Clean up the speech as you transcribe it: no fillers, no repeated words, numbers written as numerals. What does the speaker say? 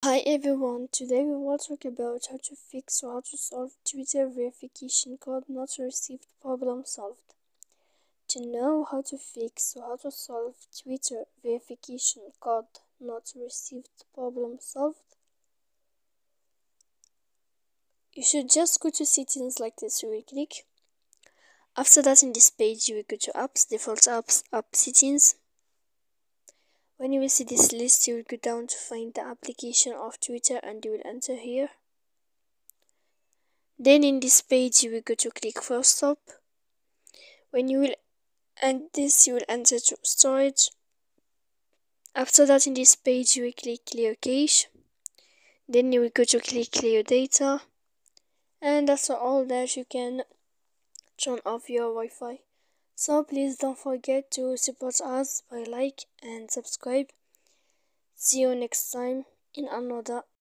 Hi everyone, today we will talk about how to fix or how to solve Twitter verification code not received problem solved. To know how to fix or how to solve Twitter verification code not received problem solved, you should just go to settings like this. You will click. After that, in this page, you will go to apps, default apps, app settings. When you will see this list, you will go down to find the application of Twitter and you will enter here. Then in this page you will go to click first stop. When you will end this, you will enter to storage. After that, in this page you will click clear cache. Then you will go to click clear data, and after all that you can turn off your Wi-Fi. So please don't forget to support us by like and subscribe. See you next time in another